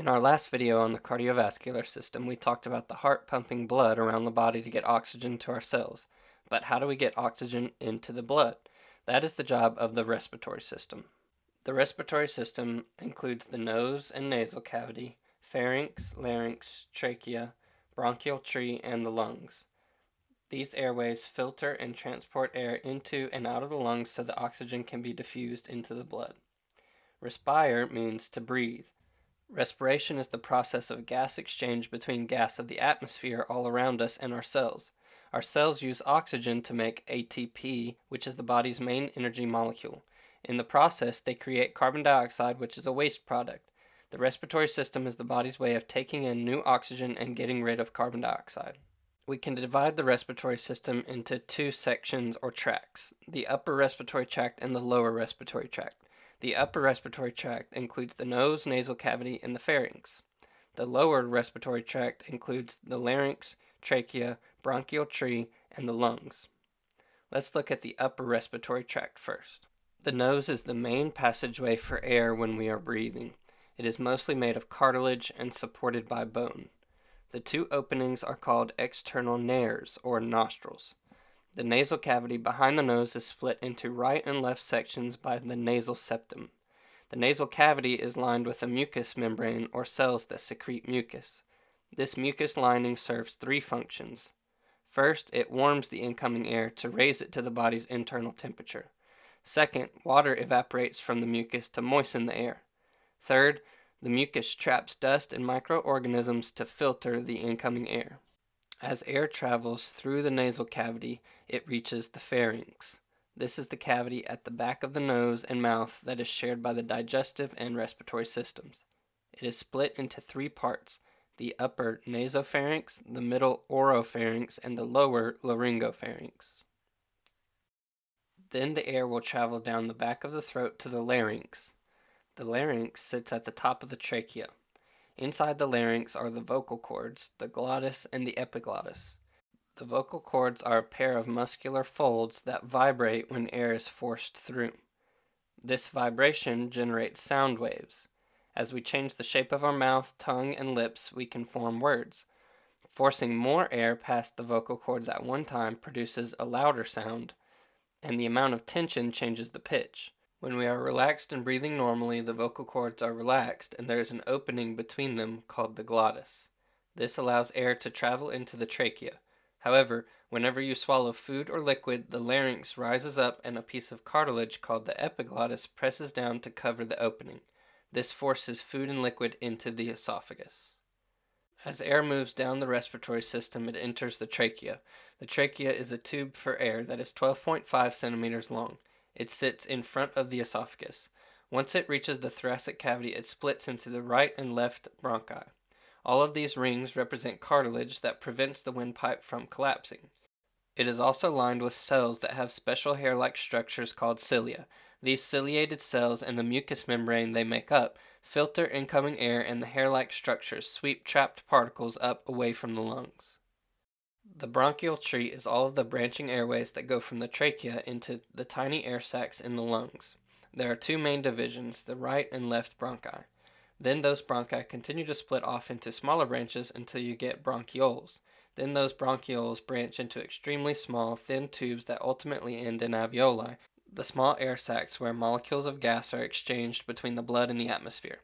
In our last video on the cardiovascular system, we talked about the heart pumping blood around the body to get oxygen to our cells. But how do we get oxygen into the blood? That is the job of the respiratory system. The respiratory system includes the nose and nasal cavity, pharynx, larynx, trachea, bronchial tree, and the lungs. These airways filter and transport air into and out of the lungs so the oxygen can be diffused into the blood. Respire means to breathe. Respiration is the process of gas exchange between gas of the atmosphere all around us and our cells. Our cells use oxygen to make ATP, which is the body's main energy molecule. In the process, they create carbon dioxide, which is a waste product. The respiratory system is the body's way of taking in new oxygen and getting rid of carbon dioxide. We can divide the respiratory system into two sections or tracts, the upper respiratory tract and the lower respiratory tract. The upper respiratory tract includes the nose, nasal cavity, and the pharynx. The lower respiratory tract includes the larynx, trachea, bronchial tree, and the lungs. Let's look at the upper respiratory tract first. The nose is the main passageway for air when we are breathing. It is mostly made of cartilage and supported by bone. The two openings are called external nares, or nostrils. The nasal cavity behind the nose is split into right and left sections by the nasal septum. The nasal cavity is lined with a mucous membrane, or cells that secrete mucus. This mucus lining serves three functions. First, it warms the incoming air to raise it to the body's internal temperature. Second, water evaporates from the mucus to moisten the air. Third, the mucus traps dust and microorganisms to filter the incoming air. As air travels through the nasal cavity, it reaches the pharynx. This is the cavity at the back of the nose and mouth that is shared by the digestive and respiratory systems. It is split into three parts: the upper nasopharynx, the middle oropharynx, and the lower laryngopharynx. Then the air will travel down the back of the throat to the larynx. The larynx sits at the top of the trachea. Inside the larynx are the vocal cords, the glottis, and the epiglottis. The vocal cords are a pair of muscular folds that vibrate when air is forced through. This vibration generates sound waves. As we change the shape of our mouth, tongue, and lips, we can form words. Forcing more air past the vocal cords at one time produces a louder sound, and the amount of tension changes the pitch. When we are relaxed and breathing normally, the vocal cords are relaxed and there is an opening between them called the glottis. This allows air to travel into the trachea. However, whenever you swallow food or liquid, the larynx rises up and a piece of cartilage called the epiglottis presses down to cover the opening. This forces food and liquid into the esophagus. As air moves down the respiratory system, it enters the trachea. The trachea is a tube for air that is 12.5 centimeters long. It sits in front of the esophagus. Once it reaches the thoracic cavity, it splits into the right and left bronchi. All of these rings represent cartilage that prevents the windpipe from collapsing. It is also lined with cells that have special hair-like structures called cilia. These ciliated cells and the mucous membrane they make up filter incoming air, and the hair-like structures sweep trapped particles up away from the lungs. The bronchial tree is all of the branching airways that go from the trachea into the tiny air sacs in the lungs. There are two main divisions, the right and left bronchi. Then those bronchi continue to split off into smaller branches until you get bronchioles. Then those bronchioles branch into extremely small, thin tubes that ultimately end in alveoli, the small air sacs where molecules of gas are exchanged between the blood and the atmosphere.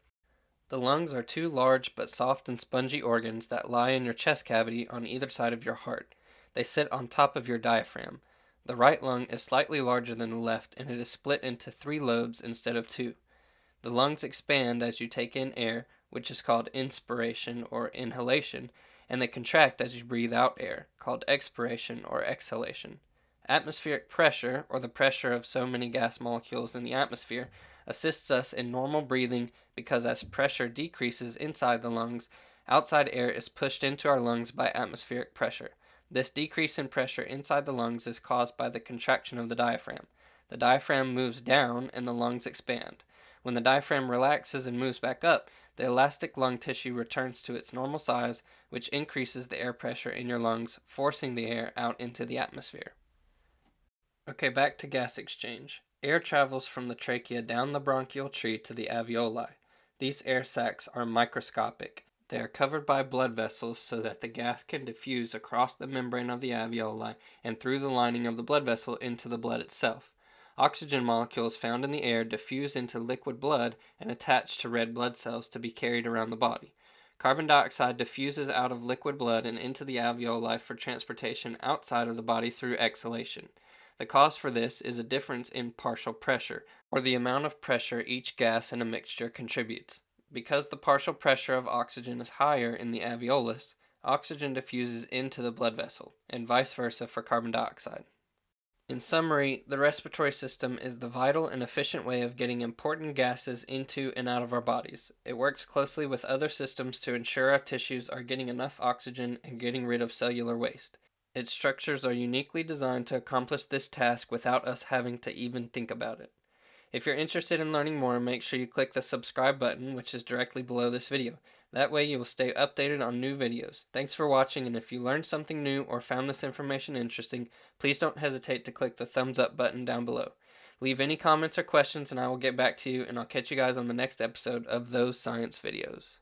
The lungs are two large but soft and spongy organs that lie in your chest cavity on either side of your heart. They sit on top of your diaphragm. The right lung is slightly larger than the left, and it is split into three lobes instead of two. The lungs expand as you take in air, which is called inspiration or inhalation, and they contract as you breathe out air, called expiration or exhalation. Atmospheric pressure, or the pressure of so many gas molecules in the atmosphere, assists us in normal breathing because as pressure decreases inside the lungs, outside air is pushed into our lungs by atmospheric pressure. This decrease in pressure inside the lungs is caused by the contraction of the diaphragm. The diaphragm moves down and the lungs expand. When the diaphragm relaxes and moves back up, the elastic lung tissue returns to its normal size, which increases the air pressure in your lungs, forcing the air out into the atmosphere. Okay, back to gas exchange. Air travels from the trachea down the bronchial tree to the alveoli. These air sacs are microscopic. They are covered by blood vessels so that the gas can diffuse across the membrane of the alveoli and through the lining of the blood vessel into the blood itself. Oxygen molecules found in the air diffuse into liquid blood and attach to red blood cells to be carried around the body. Carbon dioxide diffuses out of liquid blood and into the alveoli for transportation outside of the body through exhalation. The cause for this is a difference in partial pressure, or the amount of pressure each gas in a mixture contributes. Because the partial pressure of oxygen is higher in the alveolus, oxygen diffuses into the blood vessel, and vice versa for carbon dioxide. In summary, the respiratory system is the vital and efficient way of getting important gases into and out of our bodies. It works closely with other systems to ensure our tissues are getting enough oxygen and getting rid of cellular waste. Its structures are uniquely designed to accomplish this task without us having to even think about it. If you're interested in learning more, make sure you click the subscribe button, which is directly below this video. That way you will stay updated on new videos. Thanks for watching, and if you learned something new or found this information interesting, please don't hesitate to click the thumbs up button down below. Leave any comments or questions and I will get back to you, and I'll catch you guys on the next episode of Those Science Videos.